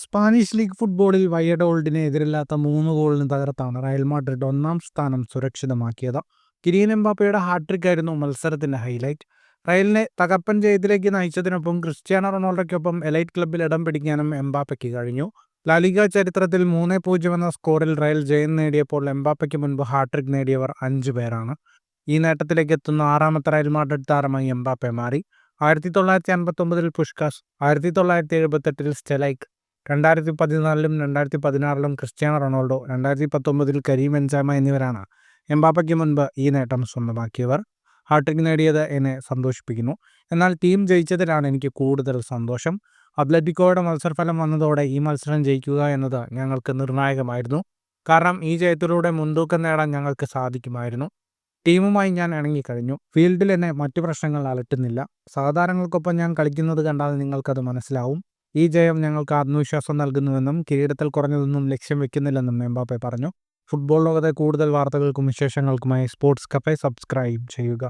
Spanish league ഫുട്ബോളിൽ വയ്യഡോൾഡിനെ എതിരില്ലാത്ത 3 ഗോളിന് തകർത്താണ് റയൽ മാഡ്രിഡ് ഒന്നാം സ്ഥാനം സുരക്ഷിതമാക്കിയത്. കിലിയൻ എംബാപ്പയുടെ ഹാട്രിക് ആയിരുന്നു മത്സരത്തിന്റെ ഹൈലൈറ്റ്. റയലിനെ തകർപ്പൻ ജയത്തിലേക്ക് നയിച്ചതിനൊപ്പം ക്രിസ്ത്യാനോ റൊണാൾഡോയ്ക്കൊപ്പം എലൈറ്റ് ക്ലബ്ബിൽ ഇടം പിടിക്കാനും എംബാപ്പയ്ക്ക് കഴിഞ്ഞു. ലാലിഗ ചരിത്രത്തിൽ 3-0 എന്ന സ്കോറിൽ റയൽ ജയം നേടിയപ്പോൾ എംബാപ്പയ്ക്ക് മുൻപ് ഹാട്രിക് നേടിയവർ 5 പേരാണ്. ഈ നേട്ടത്തിലേക്ക് എത്തുന്ന 6ാമത്തെ റയൽ മാഡ്രിഡ് താരമായി എംബാപ്പെ മാറി. 1959 Puskás, 1978 സ്റ്റെലൈക്ക്, 2014 2016 Cristiano Ronaldo, 2019 Karim Benzema എന്നിവരാണ് എംബാപ്പയ്ക്ക് മുൻപ് ഈ നേട്ടം സ്വന്തമാക്കിയവർ. ഹാട്രിക് നേടിയത് എന്നെ സന്തോഷിപ്പിക്കുന്നു. എന്നാൽ ടീം ജയിച്ചതിലാണ് എനിക്ക് കൂടുതൽ സന്തോഷം. അത്ലറ്റിക്കോയുടെ മത്സരഫലം വന്നതോടെ ഈ മത്സരം ജയിക്കുക എന്നത് ഞങ്ങൾക്ക് നിർണായകമായിരുന്നു. കാരണം ഈ ജയത്തിലൂടെ മുൻതൂക്കം നേടാൻ ഞങ്ങൾക്ക് സാധിക്കുമായിരുന്നു. ടീമുമായി ഞാൻ ഇണങ്ങിക്കഴിഞ്ഞു. ഫീൽഡിൽ എന്നെ മറ്റു പ്രശ്നങ്ങൾ അലട്ടുന്നില്ല. സഹതാരങ്ങൾക്കൊപ്പം ഞാൻ കളിക്കുന്നത് കണ്ടാൽ നിങ്ങൾക്കത് മനസ്സിലാവും. ഈ ജയം ഞങ്ങൾക്ക് ആത്മവിശ്വാസം നൽകുന്നുവെന്നും കിരീടത്തിൽ കുറഞ്ഞതൊന്നും ലക്ഷ്യം വെക്കുന്നില്ലെന്നും എംബാപ്പെ പറഞ്ഞു. ഫുട്ബോൾ ലോകത്തെ കൂടുതൽ വാർത്തകൾക്കും വിശേഷങ്ങൾക്കുമായി സ്പോർട്സ് കഫേ സബ്സ്ക്രൈബ് ചെയ്യുക.